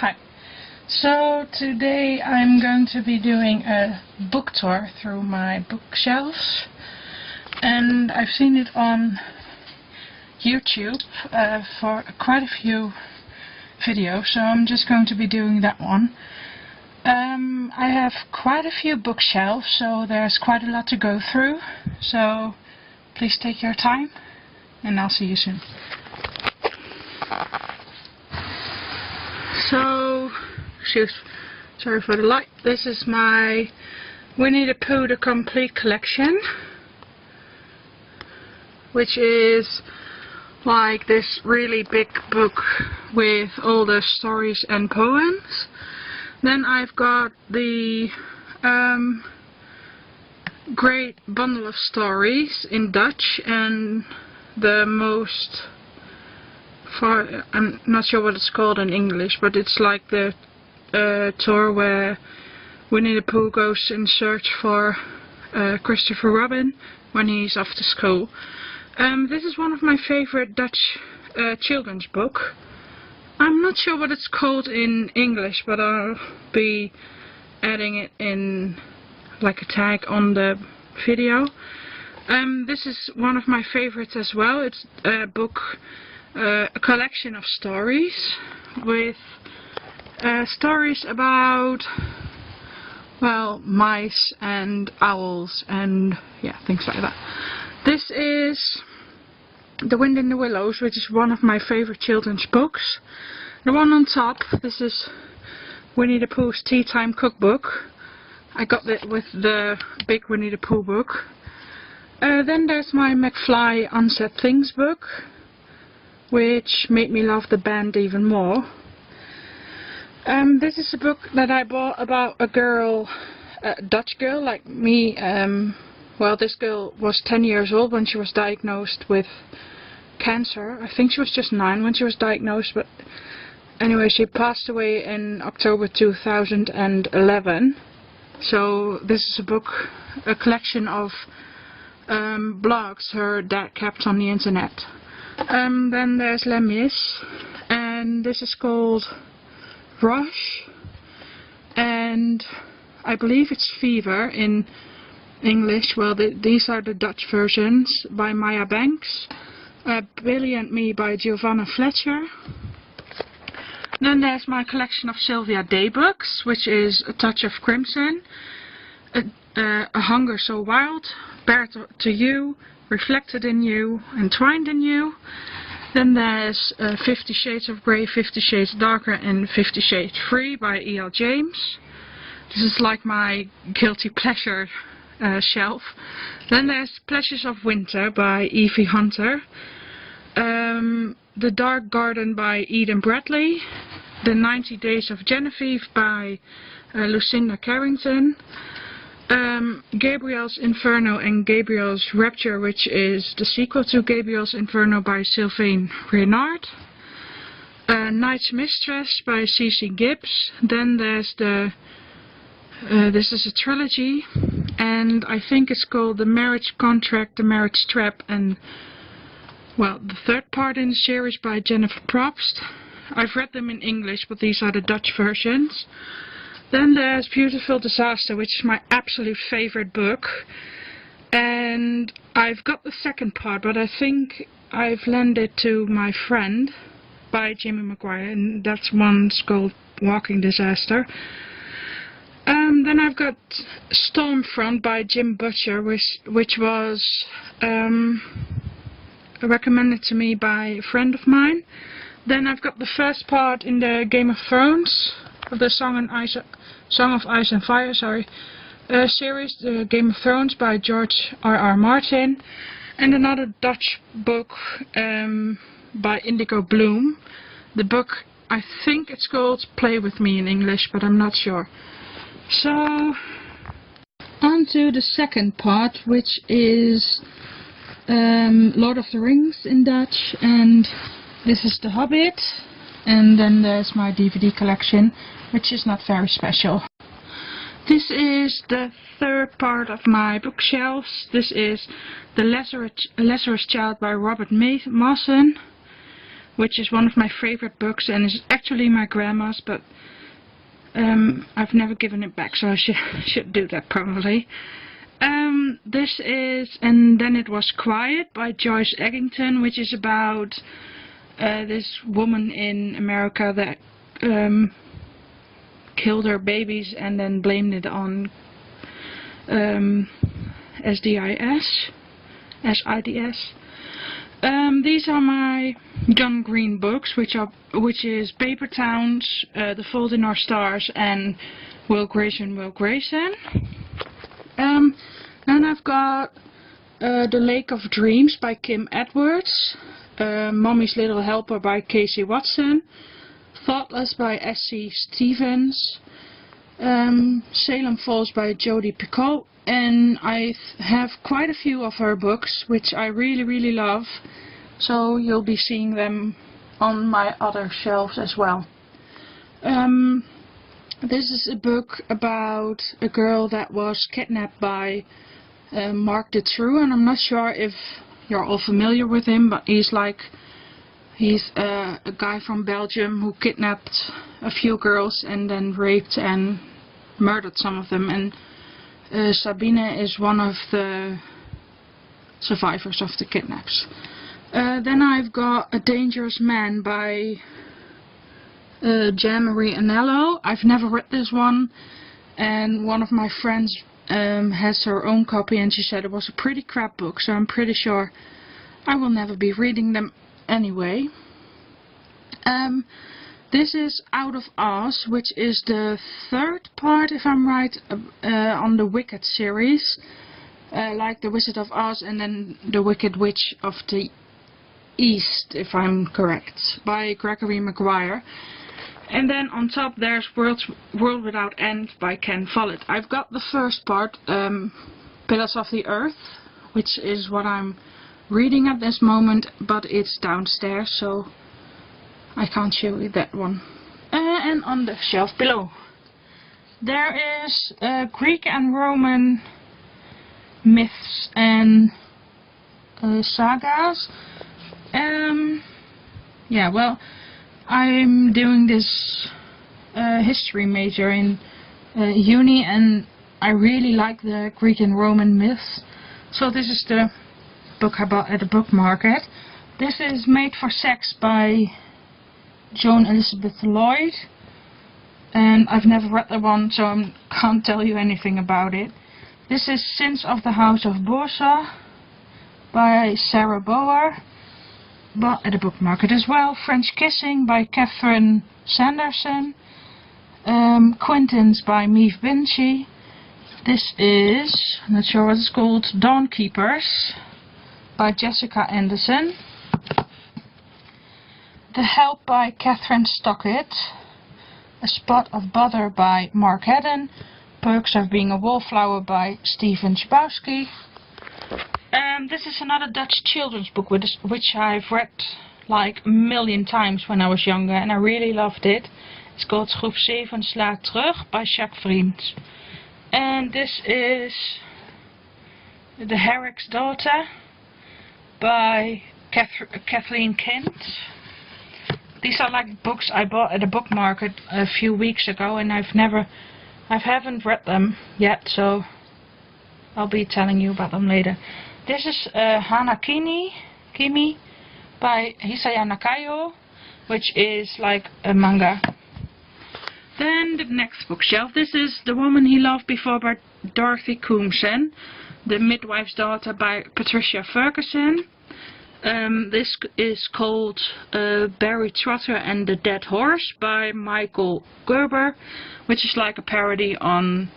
Hi. So today I'm going to be doing a book tour through my bookshelves, and I've seen it on YouTube for quite a few videos, so I'm just going to be doing that one. I have quite a few bookshelves, so there's quite a lot to go through, so please take your time and I'll see you soon. So, sorry for the light. This is my Winnie the Pooh the Complete Collection, which is like this really big book with all the stories and poems. Then I've got the great bundle of stories in Dutch, and the most I'm not sure what it's called in English, but it's like the tour where Winnie the Pooh goes in search for Christopher Robin when he's off to school. This is one of my favorite Dutch children's book. I'm not sure what it's called in English, but I'll be adding it in like a tag on the video. This is one of my favorites as well. It's a book, a collection of stories with stories about, well, mice and owls and yeah, things like that. This is The Wind in the Willows, which is one of my favorite children's books. The one on top, this is Winnie the Pooh's Tea Time Cookbook. I got it with the big Winnie the Pooh book. Then there's my McFly Unsaid Things book, which made me love the band even more. This is a book that I bought about a girl, a Dutch girl like me. Well, this girl was 10 years old when she was diagnosed with cancer. I think she was just 9 when she was diagnosed, but anyway, she passed away in October 2011. So this is a book, a collection of blogs her dad kept on the internet. Then there's Les Mis, and this is called Rush, and I believe it's Fever in English. Well, these are the Dutch versions by Maya Banks. Billy and Me by Giovanna Fletcher. Then there's my collection of Sylvia Day books, which is A Touch of Crimson, A Hunger So Wild, Bare to You, Reflected in You, Entwined in You. Then there's 50 Shades of Grey, 50 Shades Darker, and 50 Shades Free by E.L. James. This is like my guilty pleasure shelf. Then there's Pleasures of Winter by Evie Hunter, The Dark Garden by Eden Bradley, The 90 Days of Genevieve by Lucinda Carrington, Gabriel's Inferno and Gabriel's Rapture, which is the sequel to Gabriel's Inferno by Sylvain Reynard, Night's Mistress by C.C. Gibbs. Then there's the this is a trilogy, and I think it's called The Marriage Contract, The Marriage Trap, and, well, the third part in the series by Jennifer Probst. I've read them in English, but these are the Dutch versions. Then there's Beautiful Disaster, which is my absolute favorite book, and I've got the second part, but I think I've lent it to my friend by Jimmy Maguire, and that's one's called Walking Disaster. Then I've got Stormfront by Jim Butcher, which was recommended to me by a friend of mine. Then I've got the first part in the Game of Thrones, of the Song of Ice and Fire, series, the Game of Thrones by George R.R. Martin, and another Dutch book by Indigo Bloom. The book, I think it's called Play With Me in English, but I'm not sure. So, on to the second part, which is Lord of the Rings in Dutch, and this is The Hobbit, and then there's my DVD collection, which is not very special. This is the third part of my bookshelves. This is The Lazarus Child by Robert Mawson. which is one of my favorite books and is actually my grandma's, but I've never given it back, so I should do that probably. This is And Then It Was Quiet by Joyce Eggington, which is about this woman in America that killed her babies and then blamed it on SIDS. These are my John Green books, which is Paper Towns, The Fault in Our Stars, and Will Grayson, Will Grayson. Then I've got The Lake of Dreams by Kim Edwards, Mommy's Little Helper by Casey Watson, Thoughtless by S.C. Stevens, Salem Falls by Jodi Picoult, and I have quite a few of her books which I really love, so you'll be seeing them on my other shelves as well. This is a book about a girl that was kidnapped by Mark de True, and I'm not sure if you're all familiar with him, but he's a guy from Belgium who kidnapped a few girls and then raped and murdered some of them, and Sabine is one of the survivors of the kidnaps. Then I've got A Dangerous Man by Jean-Marie Anello. I've never read this one, and one of my friends has her own copy and she said it was a pretty crap book, so I'm pretty sure I will never be reading them anyway. This is Out of Oz, which is the third part, if I'm right, on the Wicked series, like The Wizard of Oz and then The Wicked Witch of the East, if I'm correct, by Gregory Maguire. And then on top there's World Without End by Ken Follett. I've got the first part, Pillars of the Earth, which is what I'm reading at this moment, but it's downstairs, so I can't show you that one. And on the shelf below there is Greek and Roman myths and sagas. Yeah, well, I'm doing this history major in uni, and I really like the Greek and Roman myths, so this is the book I bought at the book market. This is Made for Sex by Joan Elizabeth Lloyd, and I've never read that one, so I can't tell you anything about it. This is Sins of the House of Boursa by Sarah Bower, but at the book market as well. French Kissing by Catherine Sanderson, Quintins by Meave Binchy. This is, I'm not sure what it's called, Dawn Keepers by Jessica Anderson. The Help by Catherine Stockett, A Spot of Bother by Mark Haddon, Perks of Being a Wallflower by Stephen Chbosky. This is another Dutch children's book which I've read like a million times when I was younger, and I really loved it. It's called Groep 7 Slaat Terug by Jacques Vriend. And this is The Herrick's Daughter by Kathleen Kent. These are like books I bought at the book market a few weeks ago, and I haven't read them yet, so I'll be telling you about them later. This is Hanakimi by Hisaya Nakayo, which is like a manga. Then the next bookshelf. This is The Woman He Loved Before by Dorothy Coomson, The Midwife's Daughter by Patricia Ferguson. This is called Barry Trotter and the Dead Horse by Michael Gerber, which is like a parody on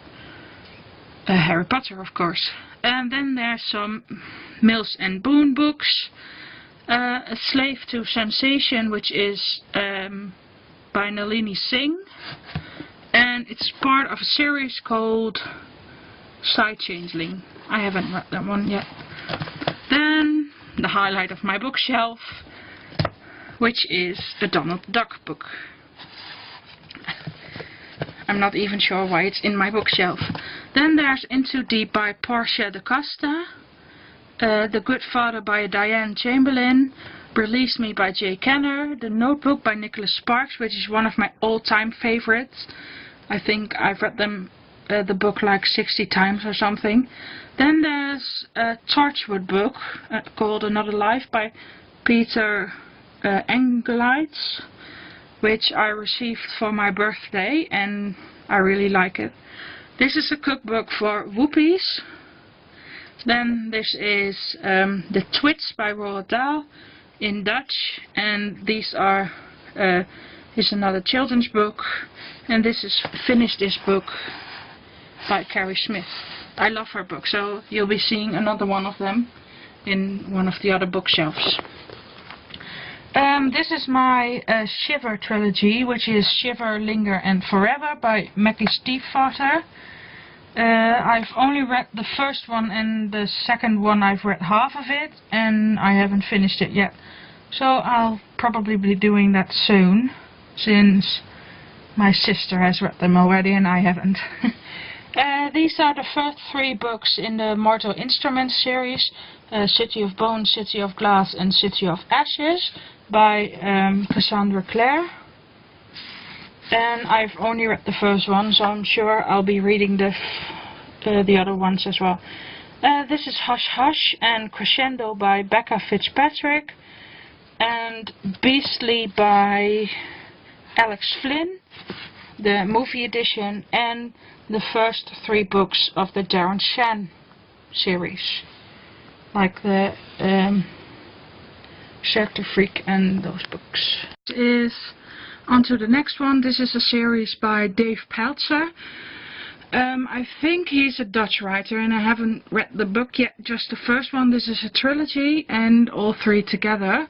Harry Potter, of course. And then there's some Mills and Boon books. A Slave to Sensation, which is by Nalini Singh, and it's part of a series called Side Changeling. I haven't read that one yet. Then the highlight of my bookshelf, which is the Donald Duck book. I'm not even sure why it's in my bookshelf. Then there's Into Deep by Portia da Costa, The Good Father by Diane Chamberlain, Release Me by Jay Kenner, The Notebook by Nicholas Sparks, which is one of my all-time favorites. I think I've read the book like 60 times or something. Then there's a Torchwood book called Another Life by Peter Engelites, which I received for my birthday and I really like it. This is a cookbook for whoopies. Then this is The Twits by Roald Dahl in Dutch, and these are is another children's book, and this is Finish This Book by Carrie Smith. I love her book, so you'll be seeing another one of them in one of the other bookshelves. This is my Shiver trilogy, which is Shiver, Linger and Forever by Maggie Stiefvater. I've only read the first one, and the second one I've read half of it, and I haven't finished it yet. So I'll probably be doing that soon, since my sister has read them already and I haven't. These are the first 3 books in the Mortal Instruments series, City of Bones, City of Glass and City of Ashes by Cassandra Clare. And I've only read the first one, so I'm sure I'll be reading the other ones as well. This is Hush Hush and Crescendo by Becca Fitzpatrick, and Beastly by Alex Flynn, the movie edition, and the first 3 books of the Darren Shan series, like the Shelter Freak and those books. On to the next one. This is a series by Dave Peltzer. I think he's a Dutch writer and I haven't read the book yet, just the first one. This is a trilogy and all 3 together.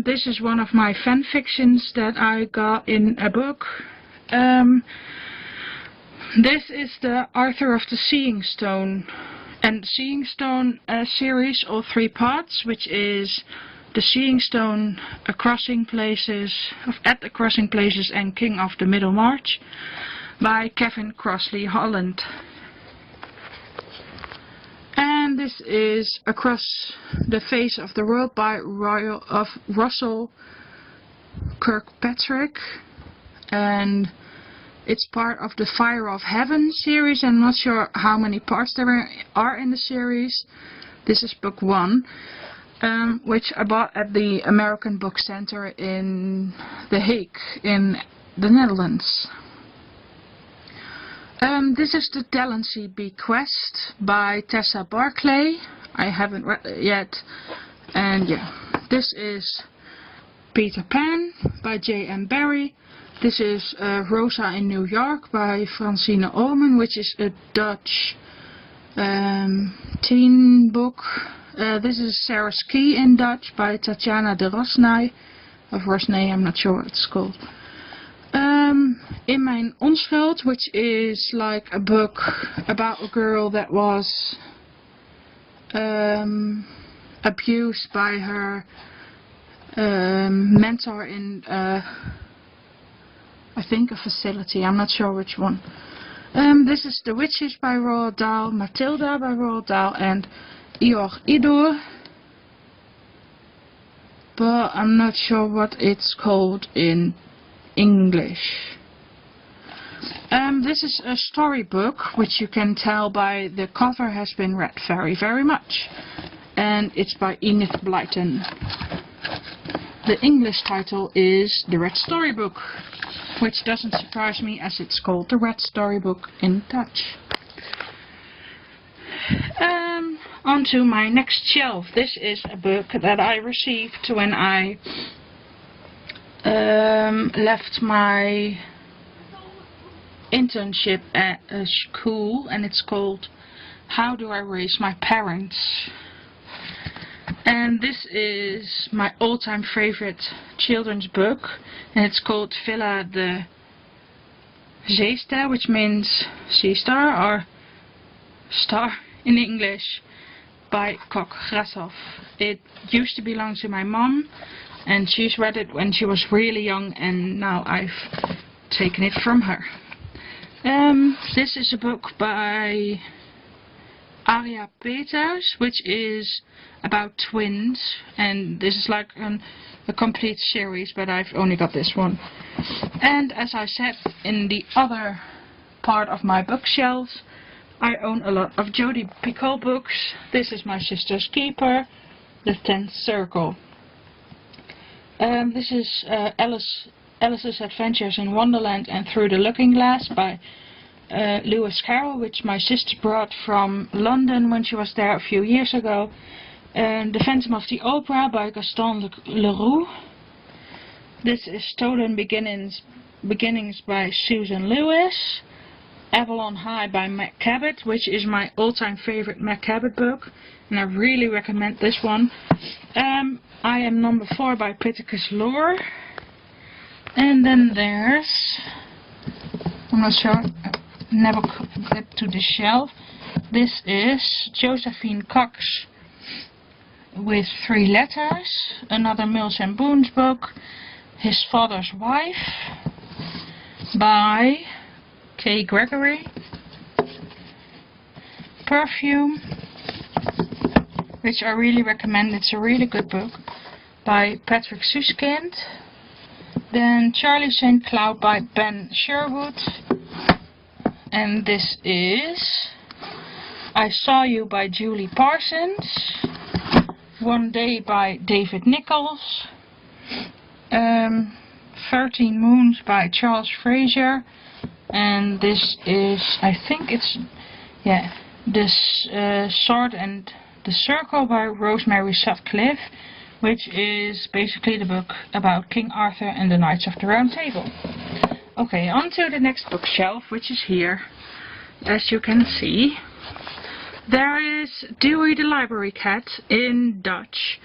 This is one of my fan fictions that I got in a book. This is the Arthur of the Seeing Stone and Seeing Stone series, all 3 parts, which is The Seeing Stone, At the Crossing Places and King of the Middlemarch by Kevin Crossley Holland. And this is Across the Face of the World by Russell Kirkpatrick, and it's part of the Fire of Heaven series. I'm not sure how many parts there are in the series. This is book 1. Which I bought at the American Book Center in The Hague in the Netherlands. This is The Delancey Bequest by Tessa Barclay. I haven't read it yet. And yeah, this is Peter Pan by J.M. Barrie. This is Rosa in New York by Francine Omen, which is a Dutch teen book. This is Sarah's Key in Dutch by Tatjana de Rosnay, I'm not sure what it's called. In Mijn Onschuld, which is like a book about a girl that was abused by her mentor in, I think, a facility, I'm not sure which one. This is The Witches by Roald Dahl, Matilda by Roald Dahl, and Ior Idor, but I'm not sure what it's called in English. This is a storybook, which you can tell by the cover has been read very, very much, and it's by Enid Blyton. The English title is The Red Storybook, which doesn't surprise me as it's called The Red Storybook in Dutch. On to my next shelf. This is a book that I received when I left my internship at a school, and it's called How Do I Raise My Parents? And this is my all-time favorite children's book, and it's called Villa de Zeester, which means sea star or star in English, by Kok Grashoff. It used to belong to my mom, and she's read it when she was really young, and now I've taken it from her. This is a book by Aria Peters, which is about twins, and this is like a complete series, but I've only got this one. And as I said in the other part of my bookshelves, I own a lot of Jodi Picoult books. This is My Sister's Keeper, The 10th Circle. This is Alice's Adventures in Wonderland and Through the Looking Glass by Lewis Carroll, which my sister brought from London when she was there a few years ago. The Phantom of the Opera by Gaston Leroux. This is Stolen Beginnings by Susan Lewis. Avalon High by Mac Cabot, which is my all-time favorite Mac Cabot book, and I really recommend this one. I Am Number 4 by Pittacus Lore. And then there's, I'm not sure, I never could get to the shelf. This is Josephine Cox with 3 letters, another Mills and Boon's book, His Father's Wife by Kay Gregory. Perfume, which I really recommend, it's a really good book, by Patrick Suskind. Then Charlie St. Cloud by Ben Sherwood. And this is I Saw You by Julie Parsons. One Day by David Nichols. 13 Moons by Charles Fraser. And this is, I think it's, yeah, this Sword and the Circle by Rosemary Sutcliffe, which is basically the book about King Arthur and the Knights of the Round Table. Okay, on to the next bookshelf, which is here. As you can see, there is Dewey the Library Cat in Dutch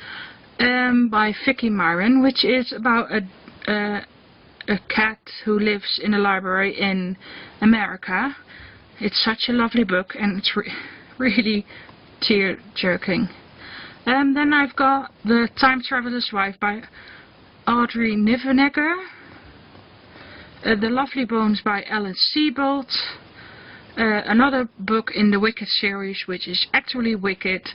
by Vicky Myron, which is about a cat who lives in a library in America. It's such a lovely book, and it's really tear-jerking. Then I've got The Time Traveler's Wife by Audrey Nivenegger. The Lovely Bones by Alice Sebold. Another book in the Wicked series, which is actually Wicked.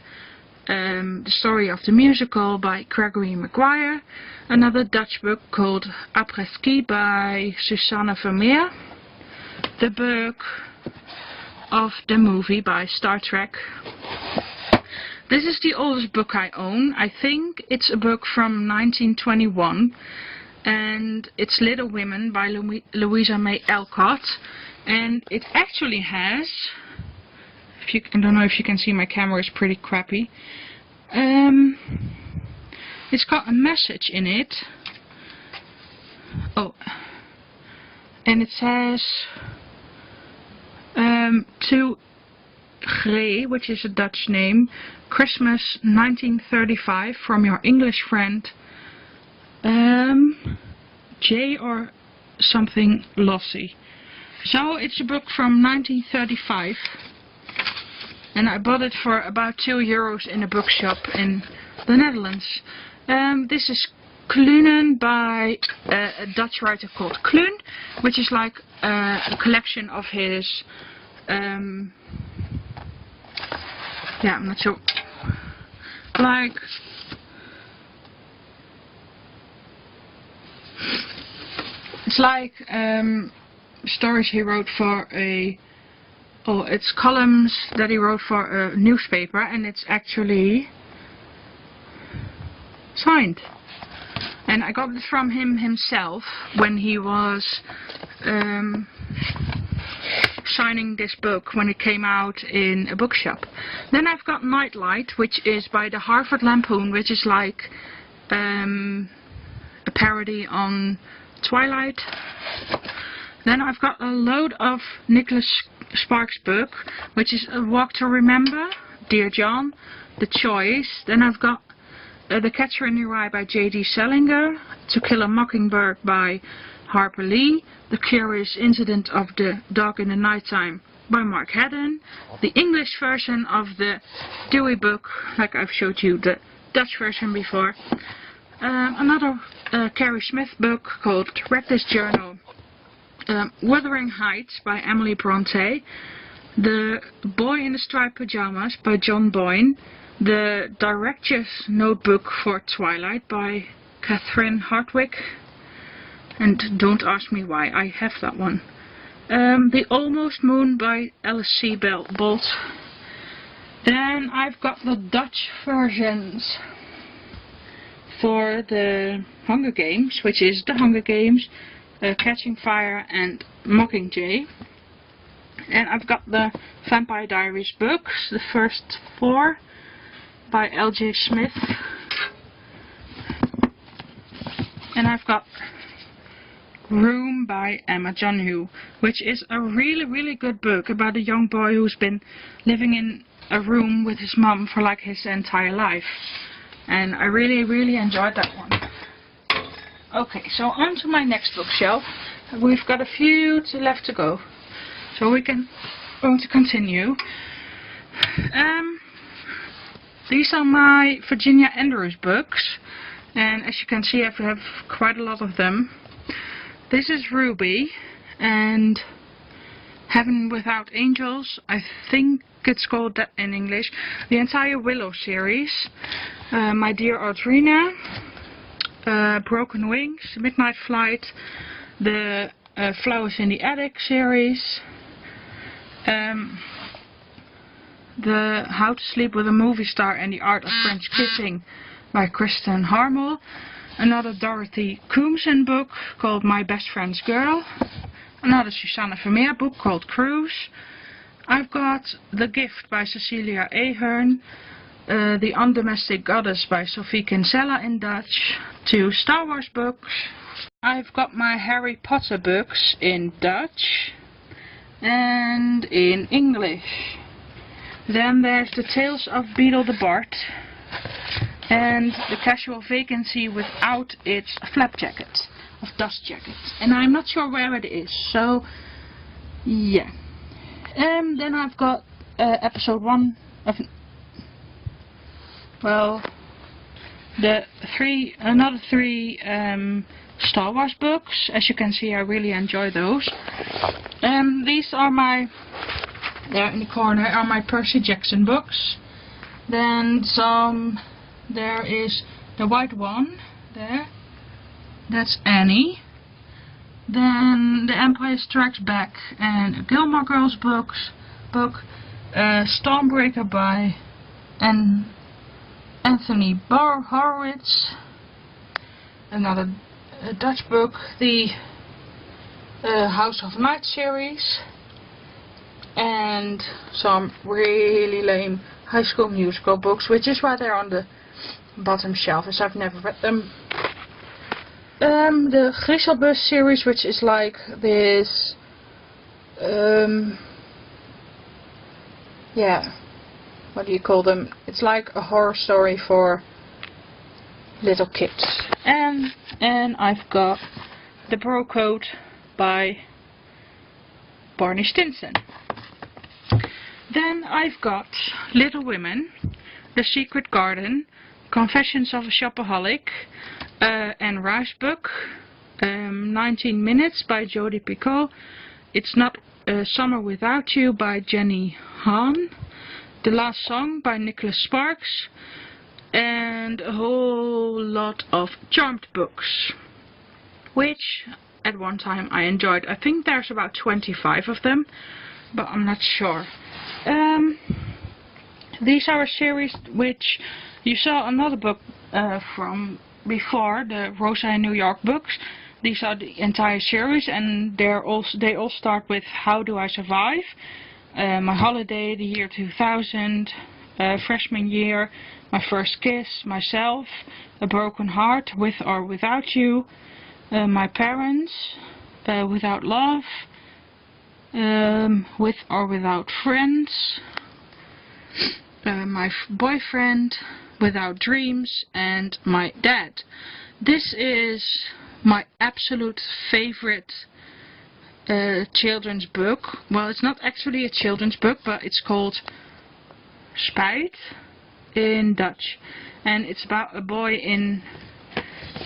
The Story of the Musical by Gregory Maguire. Another Dutch book called Après Ski by Susanne Vermeer. The book of the movie by Star Trek. This is the oldest book I own. I think it's a book from 1921, and it's Little Women by Louisa May Alcott, and it actually has, I don't know if you can see, my camera is pretty crappy. It's got a message in it. Oh, and it says to Grey, which is a Dutch name, Christmas 1935, from your English friend J or something Lossie. So it's a book from 1935, and I bought it for about €2 in a bookshop in the Netherlands. This is Klunen by a Dutch writer called Kluun, which is like a collection of his yeah, I'm not sure, like it's like stories he wrote for it's columns that he wrote for a newspaper, and it's actually signed. And I got it from him himself when he was signing this book when it came out in a bookshop. Then I've got Nightlight, which is by the Harvard Lampoon, which is like a parody on Twilight. Then I've got a load of Nicholas Sparks' book, which is A Walk to Remember, Dear John, The Choice. Then I've got The Catcher in the Rye by J.D. Salinger, To Kill a Mockingbird by Harper Lee, The Curious Incident of the Dog in the Nighttime by Mark Haddon, the English version of the Dewey book, like I've showed you the Dutch version before. Another Carrie Smith book called Reckless Journal, Wuthering Heights by Emily Bronte, The Boy in the Striped Pajamas by John Boyne. The Director's Notebook for Twilight by Catherine Hardwicke. And don't ask me why, I have that one. The Almost Moon by Alice C. Bolt. Then I've got the Dutch versions for the Hunger Games, which is The Hunger Games, Catching Fire and Mockingjay. And I've got the Vampire Diaries books, the first 4 by L.J. Smith. And I've got Room by Emma Johnston, which is a really good book about a young boy who's been living in a room with his mum for like his entire life. And I really enjoyed that one. Okay, so on to my next bookshelf. We've got a few left to go, so we're going to continue. These are my Virginia Andrews books, and as you can see I have quite a lot of them. This is Ruby and Heaven Without Angels, I think it's called that in English. The entire Willow series, My Dear Audrina, Broken Wings, Midnight Flight, the Flowers in the Attic series, the How to Sleep with a Movie Star and the Art of French Kissing by Kristen Harmel, another Dorothy Coomson book called My Best Friend's Girl, another Susanna Vermeer book called Cruise. I've got The Gift by Cecilia Ahern, The Undomestic Goddess by Sophie Kinsella in Dutch, 2 Star Wars books. I've got my Harry Potter books in Dutch and in English. Then there's The Tales of Beedle the Bard and The Casual Vacancy Without Its Flap Jacket, of Dust Jacket. And I'm not sure where it is, so yeah. Then I've got episode 1 of, well, another three Star Wars books. As you can see, I really enjoy those. These are my, there in the corner are my Percy Jackson books. Then there is The White One, there, that's Annie. Then The Empire Strikes Back and a Gilmore Girls book, Stormbreaker by Anthony Horowitz, another Dutch book, the House of Night series, and some really lame High School Musical books, which is why they're on the bottom shelf, as I've never read them. The Griezelbus series, which is like this, yeah, what do you call them? It's like a horror story for little kids. And I've got The Bro Code by Barney Stinson. Then I've got Little Women, The Secret Garden, Confessions of a Shopaholic, Anne Rice book, 19 Minutes by Jodi Picoult, It's Not Summer Without You by Jenny Han, The Last Song by Nicholas Sparks, and a whole lot of Charmed books, which at one time I enjoyed. I think there's about 25 of them, but I'm not sure. These are a series which you saw another book from before, the Rosa in New York books. These are the entire series, and they all start with How Do I Survive, My Holiday, The Year 2000, Freshman Year, My First Kiss, Myself, A Broken Heart, With or Without You, My Parents, Without Love, With or Without Friends, My Boyfriend, Without Dreams, and My Dad. This is my absolute favorite children's book. Well, it's not actually a children's book, but it's called Spijt in Dutch, and it's about a boy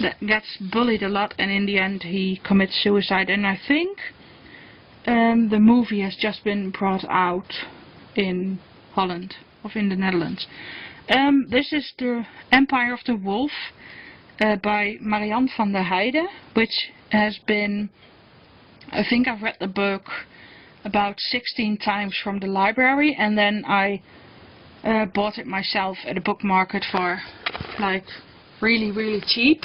that gets bullied a lot, and in the end he commits suicide. And I think The movie has just been brought out in Holland, of in the Netherlands. This is The Empire of the Wolf by Marianne van der Heijden, which has been, I think I've read the book about 16 times from the library, and then I bought it myself at a book market for like really cheap,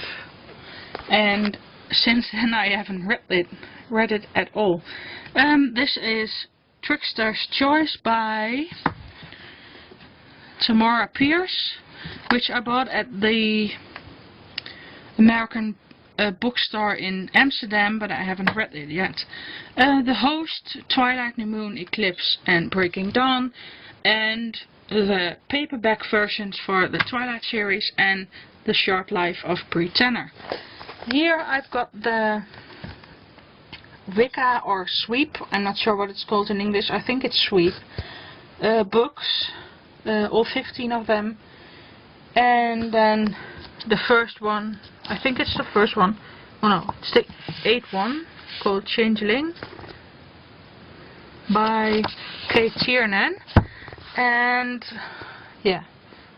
and since then I haven't read it at all. This is Trickster's Choice by Tamara Pierce, which I bought at the American bookstore in Amsterdam, but I haven't read it yet. The Host, Twilight, New Moon, Eclipse and Breaking Dawn, and the paperback versions for the Twilight series and The Short Life of Bree Tanner. Here I've got the Wicca or Sweep, I'm not sure what it's called in English, I think it's Sweep, books, all 15 of them, and then the first one, I think it's the first one, oh no, it's the 8th one, called Changeling by Kate Tiernan. And yeah,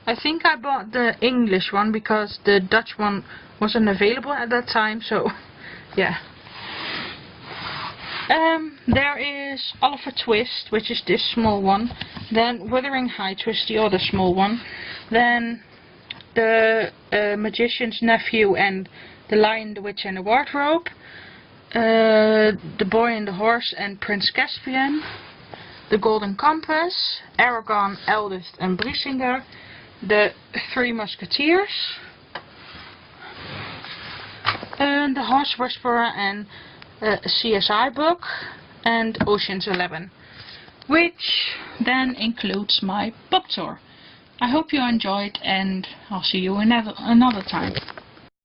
I think I bought the English one because the Dutch one wasn't available at that time, so yeah. There is Oliver Twist, which is this small one, then Wuthering Heights, the other small one, then The Magician's Nephew and The Lion, the Witch and the Wardrobe, The Boy and the Horse and Prince Caspian, The Golden Compass, Aragon, Eldest and Briesinger, The Three Musketeers, and The Horse Whisperer and a CSI book, and Ocean's 11, which then includes my book tour. I hope you enjoyed, and I'll see you another time.